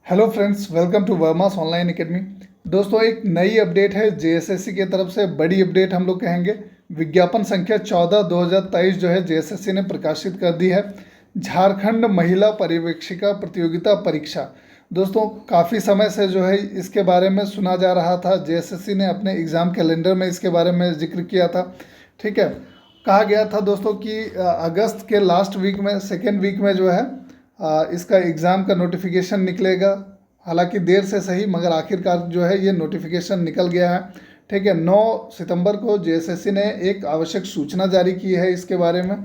Hello friends, welcome to Verma's online academy. दोस्तों, एक नई अपडेट है जेएसएससी की तरफ से। बड़ी अपडेट हम लोग कहेंगे। विज्ञापन संख्या 14/2023 जो है जेएसएससी ने प्रकाशित कर दी है। झारखंड महिला पर्यवेक्षिका प्रतियोगिता परीक्षा। दोस्तों, काफ़ी समय से जो है इसके बारे में सुना जा रहा था। जेएसएससी ने अपने एग्ज़ाम कैलेंडर में इसके बारे में जिक्र किया था। ठीक है, कहा गया था दोस्तों कि अगस्त के लास्ट वीक में, सेकेंड वीक में जो है इसका एग्ज़ाम का नोटिफिकेशन निकलेगा। हालांकि देर से सही, मगर आखिरकार जो है ये नोटिफिकेशन निकल गया है। ठीक है, 9 सितंबर को जेएसएससी ने एक आवश्यक सूचना जारी की है इसके बारे में।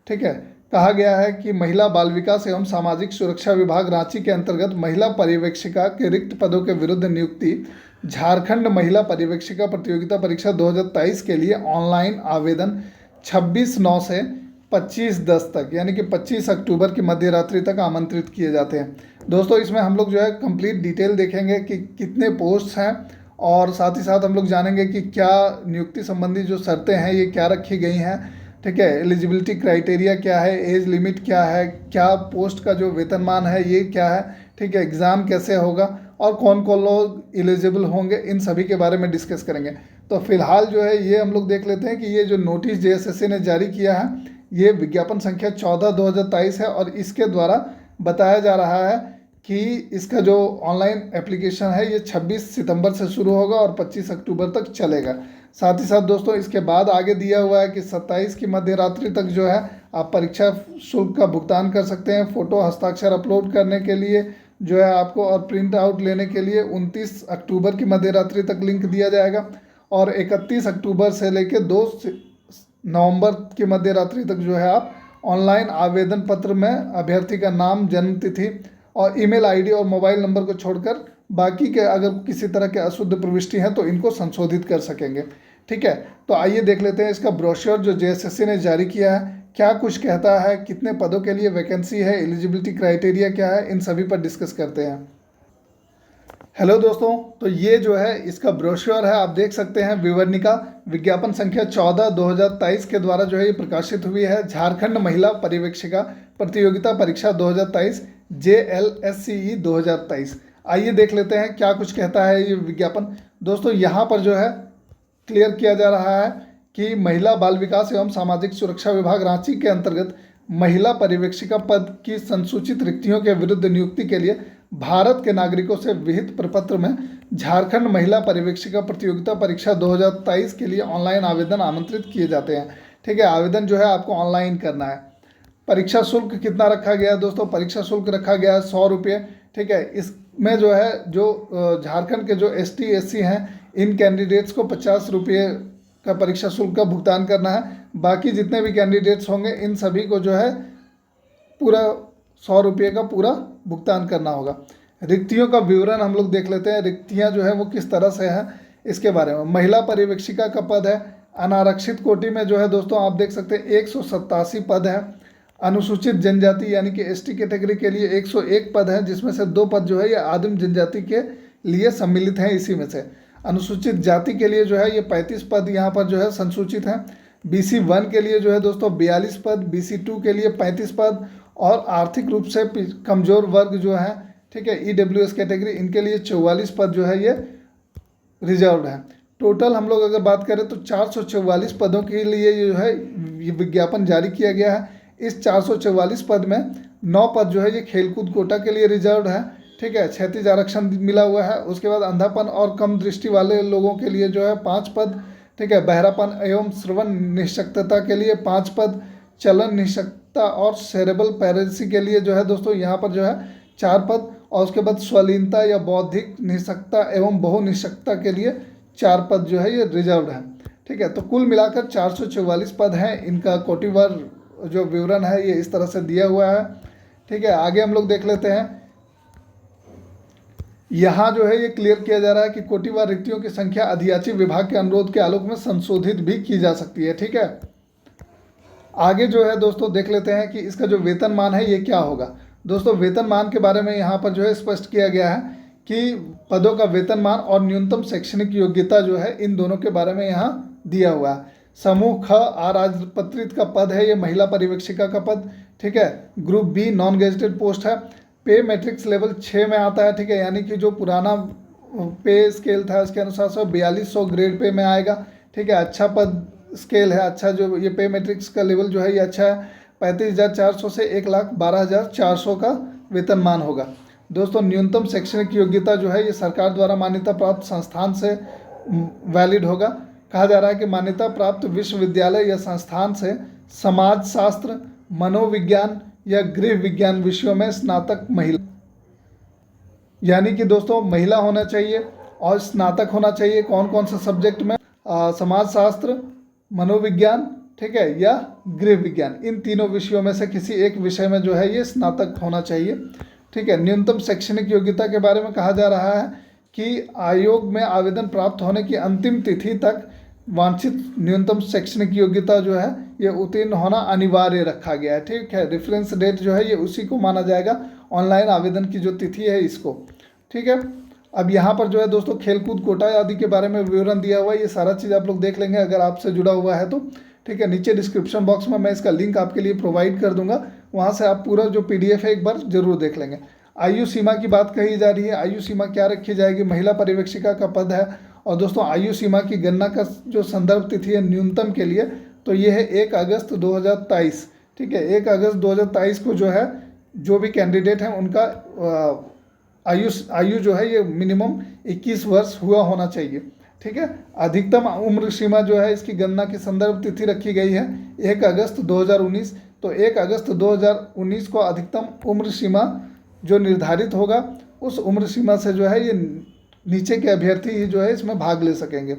ठीक है, कहा गया है कि महिला बाल विकास एवं सामाजिक सुरक्षा विभाग रांची के अंतर्गत महिला पर्यवेक्षिका के रिक्त पदों के विरुद्ध नियुक्ति झारखंड महिला पर्यवेक्षिका प्रतियोगिता परीक्षा 2023 के लिए ऑनलाइन आवेदन 26/9 से 25/10 तक, यानी कि 25 अक्टूबर की मध्य रात्रि तक आमंत्रित किए जाते हैं। दोस्तों, इसमें हम लोग जो है कंप्लीट डिटेल देखेंगे कि कितने पोस्ट हैं, और साथ ही साथ हम लोग जानेंगे कि क्या नियुक्ति संबंधी जो शर्तें हैं ये क्या रखी गई हैं। ठीक है, एलिजिबिलिटी क्राइटेरिया क्या है, एज लिमिट क्या है, क्या पोस्ट का जो वेतनमान है ये क्या है। ठीक है, एग्ज़ाम कैसे होगा और कौन कौन लोग एलिजिबल होंगे, इन सभी के बारे में डिस्कस करेंगे। तो फिलहाल जो है ये हम लोग देख लेते हैं कि ये जो नोटिस जेएसएससी ने जारी किया है ये विज्ञापन संख्या 14/2023 है, और इसके द्वारा बताया जा रहा है कि इसका जो ऑनलाइन एप्लीकेशन है ये 26 सितंबर से शुरू होगा और 25 अक्टूबर तक चलेगा। साथ ही साथ दोस्तों, इसके बाद आगे दिया हुआ है कि 27 की मध्य रात्रि तक जो है आप परीक्षा शुल्क का भुगतान कर सकते हैं। फ़ोटो हस्ताक्षर अपलोड करने के लिए जो है आपको, और प्रिंट आउट लेने के लिए 29 अक्टूबर की मध्य रात्रि तक लिंक दिया जाएगा, और 31 अक्टूबर से लेकर 2 नवंबर की मध्य रात्रि तक जो है आप ऑनलाइन आवेदन पत्र में अभ्यर्थी का नाम, जन्म तिथि और ईमेल आईडी और मोबाइल नंबर को छोड़कर बाकी के अगर किसी तरह के अशुद्ध प्रविष्टि हैं तो इनको संशोधित कर सकेंगे। ठीक है, तो आइए देख लेते हैं इसका ब्रोशर जो जेएसएससी ने जारी किया है क्या कुछ कहता है, कितने पदों के लिए वैकेंसी है, एलिजिबिलिटी क्राइटेरिया क्या है, इन सभी पर डिस्कस करते हैं। हेलो दोस्तों, तो ये जो है इसका ब्रोशर है, आप देख सकते हैं। विवरणिका विज्ञापन संख्या 14/2023 के द्वारा जो है ये प्रकाशित हुई है। झारखंड महिला पर्यवेक्षिका प्रतियोगिता परीक्षा 2023 JLSCE 2023। आइए देख लेते हैं क्या कुछ कहता है ये विज्ञापन। दोस्तों, यहाँ पर जो है क्लियर किया जा रहा है कि महिला बाल विकास एवं सामाजिक सुरक्षा विभाग रांची के अंतर्गत महिला पर्यवेक्षिका पद की संसूचित रिक्तियों के विरुद्ध नियुक्ति के लिए भारत के नागरिकों से विहित प्रपत्र में झारखंड महिला पर्यवेक्षिका प्रतियोगिता परीक्षा 2023 के लिए ऑनलाइन आवेदन आमंत्रित किए जाते हैं। ठीक है, आवेदन जो है आपको ऑनलाइन करना है। परीक्षा शुल्क कितना रखा गया है दोस्तों? परीक्षा शुल्क रखा गया है 100 रुपये। ठीक है, इसमें जो है जो झारखंड के जो ST SC हैं इन कैंडिडेट्स को 50 रुपये का परीक्षा शुल्क का भुगतान करना है। बाकी जितने भी कैंडिडेट्स होंगे इन सभी को जो है पूरा 100 रुपये का पूरा भुगतान करना होगा। रिक्तियों का विवरण हम लोग देख लेते हैं। रिक्तियां जो है वो किस तरह से हैं इसके बारे में। महिला पर्यवेक्षिका का पद है। अनारक्षित कोटि में जो है दोस्तों आप देख सकते हैं 187 पद है। अनुसूचित जनजाति यानी कि ST कैटेगरी के लिए 101 पद है, जिसमें से 2 पद जो है ये आदिम जनजाति के लिए सम्मिलित हैं इसी में से। अनुसूचित जाति के लिए जो है ये 35 पद यहाँ पर जो है संसूचित हैं। BC 1 के लिए जो है दोस्तों 42 पद, BC 2 के लिए 35 पद, और आर्थिक रूप से कमज़ोर वर्ग जो है, ठीक है, EWS कैटेगरी, इनके लिए 44 पद जो है ये रिजर्व्ड है। टोटल हम लोग अगर बात करें तो 444 पदों के लिए जो है ये विज्ञापन जारी किया गया है। इस 444 पद में 9 पद जो है ये खेलकूद कोटा के लिए रिजर्व्ड है। ठीक है, क्षैतिज आरक्षण मिला हुआ है। उसके बाद अंधापन और कम दृष्टि वाले लोगों के लिए जो है 5 पद। ठीक है, बहरापन एवं श्रवण निःशक्तता के लिए 5 पद। चलन निःशक्तता और सेरेबल पैरेसी के लिए जो है दोस्तों यहाँ पर जो है 4 पद, और उसके बाद स्वलीनता या बौद्धिक निःशक्तता एवं बहु निःशक्तता के लिए 4 पद जो है ये रिजर्व्ड है। ठीक है, तो कुल मिलाकर 444 पद हैं। इनका कोटिवार जो विवरण है ये इस तरह से दिया हुआ है। ठीक है, आगे हम लोग देख लेते हैं। यहाँ जो है ये क्लियर किया जा रहा है कि कोटिवार रिक्तियों की संख्या अधियाची विभाग के अनुरोध के आलोक में संशोधित भी की जा सकती है। ठीक है, आगे जो है दोस्तों देख लेते हैं कि इसका जो वेतनमान है ये क्या होगा। दोस्तों, वेतनमान के बारे में यहाँ पर जो है स्पष्ट किया गया है कि पदों का वेतनमान और न्यूनतम शैक्षणिक योग्यता जो है इन दोनों के बारे में यहाँ दिया हुआ है। समूह ख अराजपत्रित का पद है ये महिला पर्यवेक्षिका का पद। ठीक है, group B non gazetted post है। पे मैट्रिक्स लेवल 6 में आता है, ठीक है, यानी कि जो पुराना पे स्केल था उसके अनुसार 4200 ग्रेड पे में आएगा, ठीक है। अच्छा पद स्केल है, अच्छा जो ये पे मैट्रिक्स का लेवल जो है ये अच्छा है। 35,400 से 1,12,400 का वेतनमान होगा। दोस्तों न्यूनतम शैक्षणिक योग्यता जो है ये सरकार द्वारा मान्यता प्राप्त संस्थान से वैलिड होगा। कहा जा रहा है कि मान्यता प्राप्त विश्वविद्यालय या संस्थान से समाजशास्त्र, मनोविज्ञान या गृह विज्ञान विषयों में स्नातक महिला, यानी कि दोस्तों महिला होना चाहिए और स्नातक होना चाहिए कौन कौन से सब्जेक्ट में, समाजशास्त्र, मनोविज्ञान, ठीक है, या गृह विज्ञान, इन तीनों विषयों में से किसी एक विषय में जो है ये स्नातक होना चाहिए, ठीक है। न्यूनतम शैक्षणिक योग्यता के बारे में कहा जा रहा है कि आयोग में आवेदन प्राप्त होने की अंतिम तिथि तक वांछित न्यूनतम शैक्षणिक योग्यता जो है ये उत्तीर्ण होना अनिवार्य रखा गया है, ठीक है। रेफरेंस डेट जो है ये उसी को माना जाएगा, ऑनलाइन आवेदन की जो तिथि है इसको, ठीक है। अब यहाँ पर जो है दोस्तों खेलकूद कोटा आदि के बारे में विवरण दिया हुआ है, ये सारा चीज़ आप लोग देख लेंगे अगर आपसे जुड़ा हुआ है तो, ठीक है। नीचे डिस्क्रिप्शन बॉक्स में मैं इसका लिंक आपके लिए प्रोवाइड कर दूंगा, वहाँ से आप पूरा जो PDF है एक बार जरूर देख लेंगे। आयु सीमा की बात कही जा रही है, आयु सीमा क्या रखी जाएगी, महिला पर्यवेक्षिका का पद है। और दोस्तों आयु सीमा की गणना का जो संदर्भ तिथि है न्यूनतम के लिए तो ये है 1 अगस्त 2023, ठीक है। 1 अगस्त 2023 को जो है जो भी कैंडिडेट हैं उनका आयु जो है ये मिनिमम 21 वर्ष हुआ होना चाहिए, ठीक है। अधिकतम उम्र सीमा जो है इसकी गणना की संदर्भ तिथि रखी गई है 1 अगस्त 2019, तो 1 अगस्त 2019 को अधिकतम उम्र सीमा जो निर्धारित होगा उस उम्र सीमा से जो है ये नीचे के अभ्यर्थी ही जो है इसमें भाग ले सकेंगे,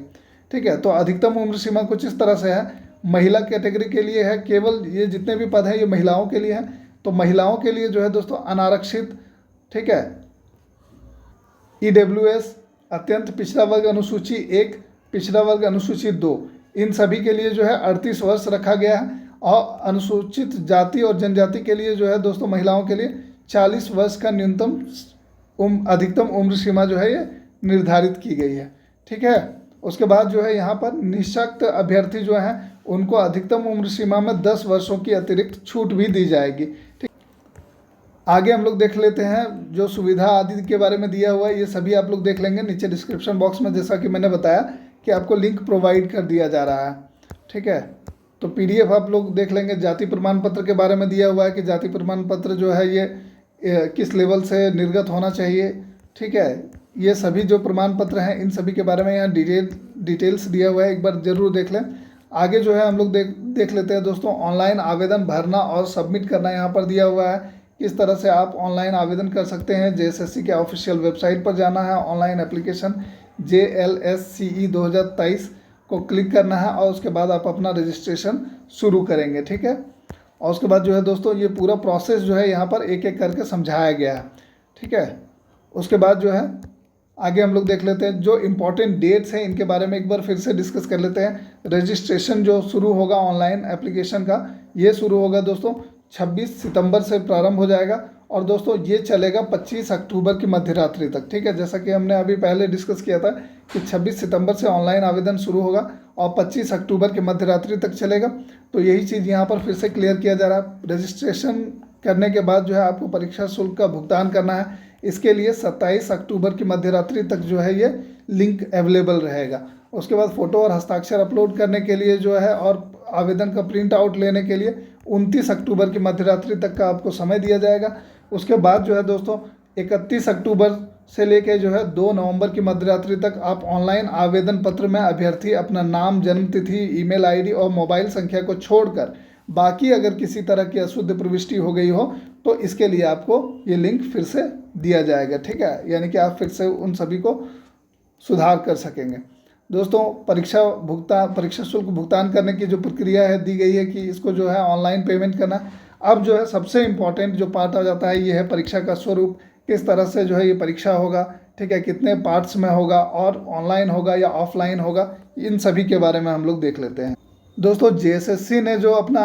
ठीक है। तो अधिकतम उम्र सीमा कुछ इस तरह से है, महिला कैटेगरी के लिए है, केवल ये जितने भी पद हैं ये महिलाओं के लिए हैं। तो महिलाओं के लिए जो है दोस्तों अनारक्षित, ठीक है, EWS, अत्यंत पिछड़ा वर्ग अनुसूची 1, पिछड़ा वर्ग अनुसूची 2, इन सभी के लिए जो है 38 वर्ष रखा गया है। और अनुसूचित जाति और जनजाति के लिए जो है दोस्तों महिलाओं के लिए 40 वर्ष का न्यूनतम अधिकतम उम्र सीमा जो है ये निर्धारित की गई है, ठीक है। उसके बाद जो है यहाँ पर निःशक्त अभ्यर्थी जो हैं उनको अधिकतम उम्र सीमा में 10 वर्षों की अतिरिक्त छूट भी दी जाएगी, ठीक। आगे हम लोग देख लेते हैं जो सुविधा आदि के बारे में दिया हुआ है, ये सभी आप लोग देख लेंगे नीचे डिस्क्रिप्शन बॉक्स में, जैसा कि मैंने बताया कि आपको लिंक प्रोवाइड कर दिया जा रहा है, ठीक है। तो PDF आप लोग देख लेंगे। जाति प्रमाण पत्र के बारे में दिया हुआ है कि जाति प्रमाण पत्र जो है ये किस लेवल से निर्गत होना चाहिए, ठीक है। ये सभी जो प्रमाण पत्र हैं इन सभी के बारे में यहाँ डिटेल्स दिया हुआ है, एक बार ज़रूर देख लें। आगे जो है हम लोग देख लेते हैं दोस्तों ऑनलाइन आवेदन भरना और सबमिट करना यहाँ पर दिया हुआ है, किस तरह से आप ऑनलाइन आवेदन कर सकते हैं। JSSC के ऑफिशियल वेबसाइट पर जाना है, ऑनलाइन एप्लीकेशन JLSCE 2023 को क्लिक करना है और उसके बाद आप अपना रजिस्ट्रेशन शुरू करेंगे, ठीक है। और उसके बाद जो है दोस्तों ये पूरा प्रोसेस जो है यहाँ पर एक एक करके समझाया गया है, ठीक है। उसके बाद जो है आगे हम लोग देख लेते हैं जो इम्पोर्टेंट डेट्स हैं इनके बारे में एक बार फिर से डिस्कस कर लेते हैं। रजिस्ट्रेशन जो शुरू होगा ऑनलाइन एप्लीकेशन का ये शुरू होगा दोस्तों 26 सितंबर से प्रारंभ हो जाएगा और दोस्तों ये चलेगा 25 अक्टूबर की मध्य रात्रि तक, ठीक है। जैसा कि हमने अभी पहले डिस्कस किया था कि 26 सितंबर से ऑनलाइन आवेदन शुरू होगा और 25 अक्टूबर की मध्य रात्रि तक चलेगा। तो यही चीज़ यहाँ पर फिर से क्लियर किया जा रहा है। रजिस्ट्रेशन करने के बाद जो है आपको परीक्षा शुल्क का भुगतान करना है। इसके लिए 27 अक्टूबर की मध्य रात्रि तक जो है ये लिंक अवेलेबल रहेगा। उसके बाद फ़ोटो और हस्ताक्षर अपलोड करने के लिए जो है और आवेदन का प्रिंट आउट लेने के लिए 29 अक्टूबर की मध्य रात्रि तक का आपको समय दिया जाएगा। उसके बाद जो है दोस्तों 31 अक्टूबर से लेके जो है 2 नवंबर की मध्य रात्रि तक आप ऑनलाइन आवेदन पत्र में अभ्यर्थी अपना नाम, जन्मतिथि, ईमेल आईडी और मोबाइल संख्या को छोड़कर बाकी अगर किसी तरह की अशुद्ध प्रविष्टि हो गई हो तो इसके लिए आपको ये लिंक फिर से दिया जाएगा, ठीक है। यानी कि आप फिर से उन सभी को सुधार कर सकेंगे। दोस्तों परीक्षा शुल्क भुगतान करने की जो प्रक्रिया है दी गई है कि इसको जो है ऑनलाइन पेमेंट करना। अब जो है सबसे इम्पॉर्टेंट जो पार्ट आ जाता है ये है परीक्षा का स्वरूप, किस तरह से जो है ये परीक्षा होगा, ठीक है, कितने पार्ट्स में होगा और ऑनलाइन होगा या ऑफलाइन होगा, इन सभी के बारे में हम लोग देख लेते हैं। दोस्तों JSSC ने जो अपना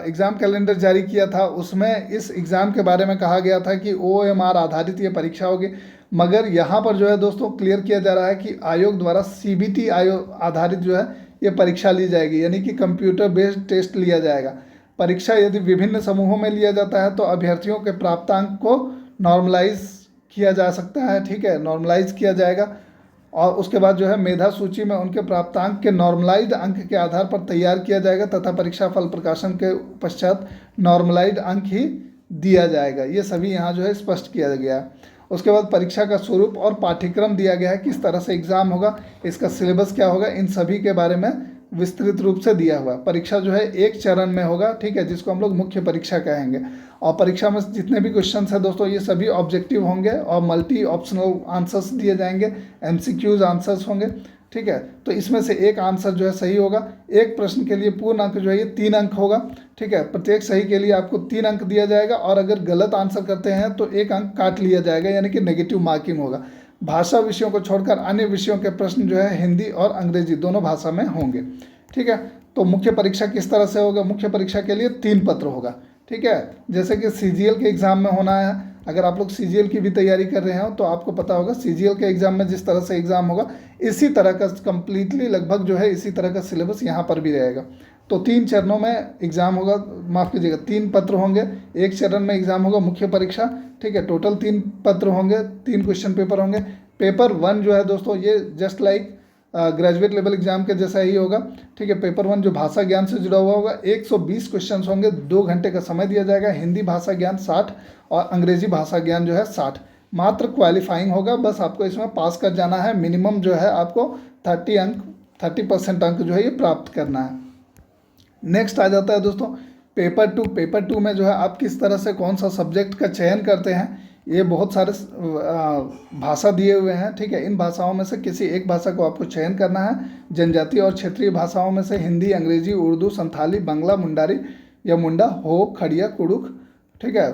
एग्ज़ाम कैलेंडर जारी किया था उसमें इस एग्ज़ाम के बारे में कहा गया था कि OMR आधारित ये परीक्षा होगी, मगर यहाँ पर जो है दोस्तों क्लियर किया जा रहा है कि आयोग द्वारा CBT आधारित जो है ये परीक्षा ली जाएगी, यानी कि कंप्यूटर बेस्ड टेस्ट लिया जाएगा। परीक्षा यदि विभिन्न समूहों में लिया जाता है तो अभ्यर्थियों के प्राप्तांक को नॉर्मलाइज किया जा सकता है, ठीक है, नॉर्मलाइज किया जाएगा। और उसके बाद जो है मेधा सूची में उनके प्राप्तांक के नॉर्मलाइज्ड अंक के आधार पर तैयार किया जाएगा तथा परीक्षा फल प्रकाशन के पश्चात नॉर्मलाइज्ड अंक ही दिया जाएगा। ये सभी यहाँ जो है स्पष्ट किया गया है। उसके बाद परीक्षा का स्वरूप और पाठ्यक्रम दिया गया है, किस तरह से एग्जाम होगा, इसका सिलेबस क्या होगा, इन सभी के बारे में विस्तृत रूप से दिया हुआ है। परीक्षा जो है एक चरण में होगा, ठीक है, जिसको हम लोग मुख्य परीक्षा कहेंगे। और परीक्षा में जितने भी क्वेश्चन है दोस्तों, ये सभी ऑब्जेक्टिव होंगे और मल्टी ऑप्शनल आंसर्स दिए जाएंगे, एमसीक्यूज आंसर्स होंगे, ठीक है। तो इसमें से एक आंसर जो है सही होगा। एक प्रश्न के लिए पूर्ण अंक जो है ये 3 अंक होगा, ठीक है। प्रत्येक सही के लिए आपको 3 अंक दिया जाएगा और अगर गलत आंसर करते हैं तो 1 अंक काट लिया जाएगा, यानी कि नेगेटिव मार्किंग होगा। भाषा विषयों को छोड़कर अन्य विषयों के प्रश्न जो है हिंदी और अंग्रेजी दोनों भाषा में होंगे, ठीक है। तो मुख्य परीक्षा किस तरह से होगा, मुख्य परीक्षा के लिए 3 पत्र होगा, ठीक है। जैसे कि सीजीएल के एग्ज़ाम में होना है, अगर आप लोग सीजीएल की भी तैयारी कर रहे हो तो आपको पता होगा सीजीएल के एग्ज़ाम में जिस तरह से एग्ज़ाम होगा इसी तरह का कंप्लीटली लगभग जो है इसी तरह का सिलेबस यहाँ पर भी रहेगा। तो 3 चरणों में एग्ज़ाम होगा, माफ़ कीजिएगा 3 पत्र होंगे, एक चरण में एग्ज़ाम होगा मुख्य परीक्षा, ठीक है। टोटल 3 पत्र होंगे, 3 क्वेश्चन पेपर होंगे। पेपर 1 जो है दोस्तों ये just like graduate level exam के जैसा ही होगा, ठीक है। पेपर 1 जो भाषा ज्ञान से जुड़ा हुआ होगा, 120 क्वेश्चन होंगे, 2 घंटे का समय दिया जाएगा। हिंदी भाषा ज्ञान 60 और अंग्रेजी भाषा ज्ञान जो है 60। मात्र क्वालिफाइंग होगा, बस आपको इसमें पास कर जाना है। मिनिमम जो है आपको 30% अंक जो है ये प्राप्त करना है। नेक्स्ट आ जाता है दोस्तों पेपर 2। पेपर 2 में जो है आप किस तरह से कौन सा सब्जेक्ट का चयन करते हैं। ये बहुत सारे भाषा दिए हुए हैं, ठीक है। इन भाषाओं में से किसी एक भाषा को आपको चयन करना है। जनजातीय और क्षेत्रीय भाषाओं में से हिंदी, अंग्रेजी, उर्दू, संथाली, बंगला, मुंडारी या मुंडा, हो, खड़िया, कुड़ुख, ठीक है,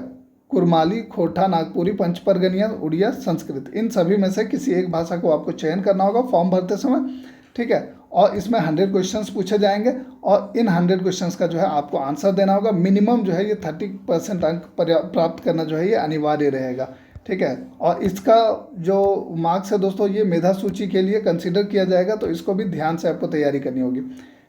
कुरमाली, खोटा, नागपुरी, पंचपरगनिया, उड़िया, संस्कृत, इन सभी में से किसी एक भाषा को आपको चयन करना होगा फॉर्म भरते समय, ठीक है। और इसमें 100 क्वेश्चंस पूछे जाएंगे और इन 100 क्वेश्चंस का जो है आपको आंसर देना होगा। मिनिमम जो है ये 30% अंक प्राप्त करना जो है ये अनिवार्य रहेगा, ठीक है। और इसका जो मार्क्स है दोस्तों ये मेधा सूची के लिए कंसिडर किया जाएगा, तो इसको भी ध्यान से आपको तैयारी करनी होगी।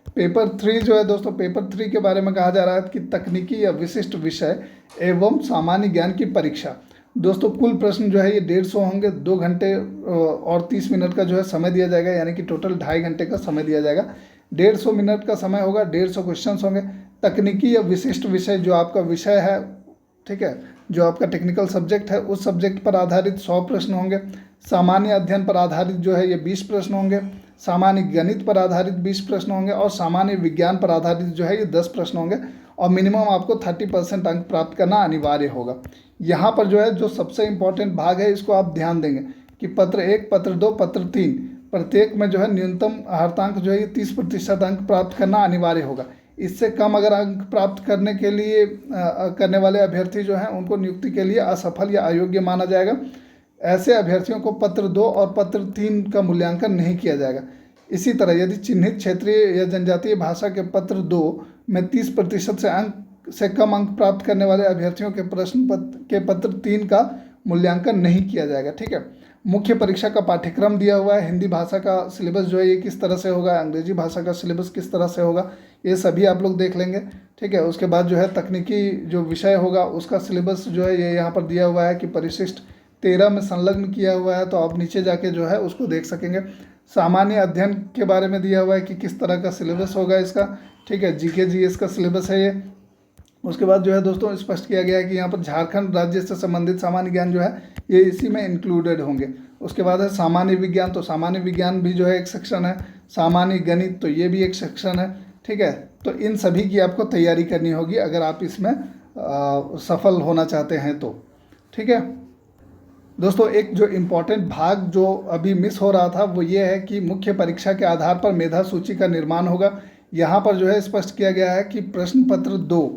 पेपर 3 जो है दोस्तों, पेपर 3 के बारे में कहा जा रहा है कि तकनीकी या विशिष्ट विषय एवं सामान्य ज्ञान की परीक्षा। दोस्तों कुल प्रश्न जो है ये 150 होंगे, 2 घंटे और 30 मिनट का जो है समय दिया जाएगा, यानी कि टोटल 2.5 घंटे का समय दिया जाएगा। 150 मिनट का समय होगा, 150 क्वेश्चन होंगे। तकनीकी या विशिष्ट विषय जो आपका विषय है, ठीक है, जो आपका टेक्निकल सब्जेक्ट है उस सब्जेक्ट पर आधारित 100 प्रश्न होंगे। सामान्य अध्ययन पर आधारित जो है ये 20 प्रश्न होंगे। सामान्य गणित पर आधारित 20 प्रश्न होंगे और सामान्य विज्ञान पर आधारित जो है ये 10 प्रश्न होंगे। और मिनिमम आपको 30% अंक प्राप्त करना अनिवार्य होगा। यहाँ पर जो है जो सबसे इम्पोर्टेंट भाग है इसको आप ध्यान देंगे कि पत्र 1, पत्र 2, पत्र 3 प्रत्येक में जो है न्यूनतम हर्तांक जो है ये 30% अंक प्राप्त करना अनिवार्य होगा। इससे कम अगर अंक प्राप्त करने के लिए करने वाले अभ्यर्थी जो हैं उनको नियुक्ति के लिए असफल या अयोग्य माना जाएगा। ऐसे अभ्यर्थियों को पत्र 2 और पत्र 3 का मूल्यांकन नहीं किया जाएगा। इसी तरह यदि चिन्हित क्षेत्रीय या जनजातीय भाषा के पत्र 2 में 30% से कम अंक प्राप्त करने वाले अभ्यर्थियों के प्रश्न के पत्र 3 का मूल्यांकन नहीं किया जाएगा, ठीक है। मुख्य परीक्षा का पाठ्यक्रम दिया हुआ है। हिंदी भाषा का सिलेबस जो है ये किस तरह से होगा, अंग्रेजी भाषा का सिलेबस किस तरह से होगा, ये सभी आप लोग देख लेंगे, ठीक है। उसके बाद जो है तकनीकी जो विषय होगा उसका सिलेबस जो है ये यहाँ पर दिया हुआ है कि परिशिष्ट 13 में संलग्न किया हुआ है, तो आप नीचे जाके जो है उसको देख सकेंगे। सामान्य अध्ययन के बारे में दिया हुआ है कि किस तरह का सिलेबस होगा इसका, ठीक है। जीके जीएस का सिलेबस है ये। उसके बाद जो है दोस्तों स्पष्ट किया गया है कि यहाँ पर झारखंड राज्य से संबंधित सामान्य ज्ञान जो है ये इसी में इंक्लूडेड होंगे। उसके बाद है सामान्य विज्ञान, तो सामान्य विज्ञान भी जो है एक सेक्शन है। सामान्य गणित तो ये भी एक सेक्शन है, ठीक है। तो इन सभी की आपको तैयारी करनी होगी अगर आप इसमें सफल होना चाहते हैं तो, ठीक है। दोस्तों एक जो इम्पोर्टेंट भाग जो अभी मिस हो रहा था वो ये है कि मुख्य परीक्षा के आधार पर मेधा सूची का निर्माण होगा। यहाँ पर जो है स्पष्ट किया गया है कि प्रश्न पत्र 2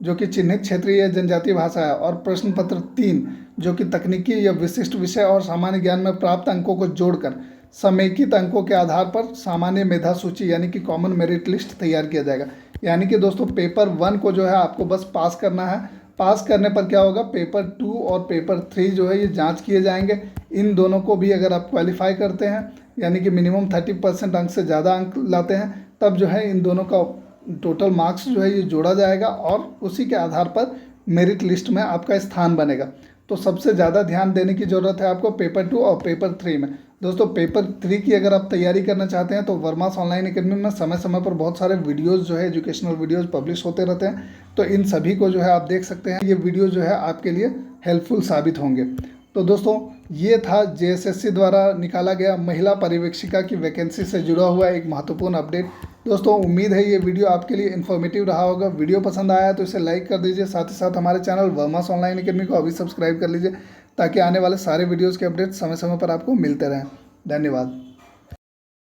जो कि चिन्हित क्षेत्रीय या जनजातीय भाषा है और प्रश्न पत्र 3 जो कि तकनीकी या विशिष्ट विषय और सामान्य ज्ञान में प्राप्त अंकों को जोड़कर समेकित अंकों के आधार पर सामान्य मेधा सूची यानी कि कॉमन मेरिट लिस्ट तैयार किया जाएगा। यानी कि दोस्तों पेपर 1 को जो है आपको बस पास करना है। पास करने पर क्या होगा, पेपर 2 और पेपर 3 जो है ये जांच किए जाएंगे। इन दोनों को भी अगर आप क्वालिफाई करते हैं यानी कि मिनिमम 30% अंक से ज़्यादा अंक लाते हैं तब जो है इन दोनों का टोटल मार्क्स जो है ये जोड़ा जाएगा और उसी के आधार पर मेरिट लिस्ट में आपका स्थान बनेगा। तो सबसे ज़्यादा ध्यान देने की ज़रूरत है आपको पेपर 2 और पेपर 3 में। दोस्तों पेपर 3 की अगर आप तैयारी करना चाहते हैं तो वर्मास ऑनलाइन एकेडमी में समय समय पर बहुत सारे वीडियोज़ जो है एजुकेशनल वीडियोज़ पब्लिश होते रहते हैं, तो इन सभी को जो है आप देख सकते हैं। ये वीडियो जो है आपके लिए हेल्पफुल साबित होंगे। तो दोस्तों ये था जेएसएससी द्वारा निकाला गया महिला पर्यवेक्षिका की वैकेंसी से जुड़ा हुआ एक महत्वपूर्ण अपडेट। दोस्तों उम्मीद है ये वीडियो आपके लिए इन्फॉर्मेटिव रहा होगा। वीडियो पसंद आया तो इसे लाइक कर दीजिए, साथ ही साथ हमारे चैनल वर्मास ऑनलाइन एकेडमी को अभी सब्सक्राइब कर लीजिए ताकि आने वाले सारे वीडियोज़ के अपडेट समय समय पर आपको मिलते रहें। धन्यवाद।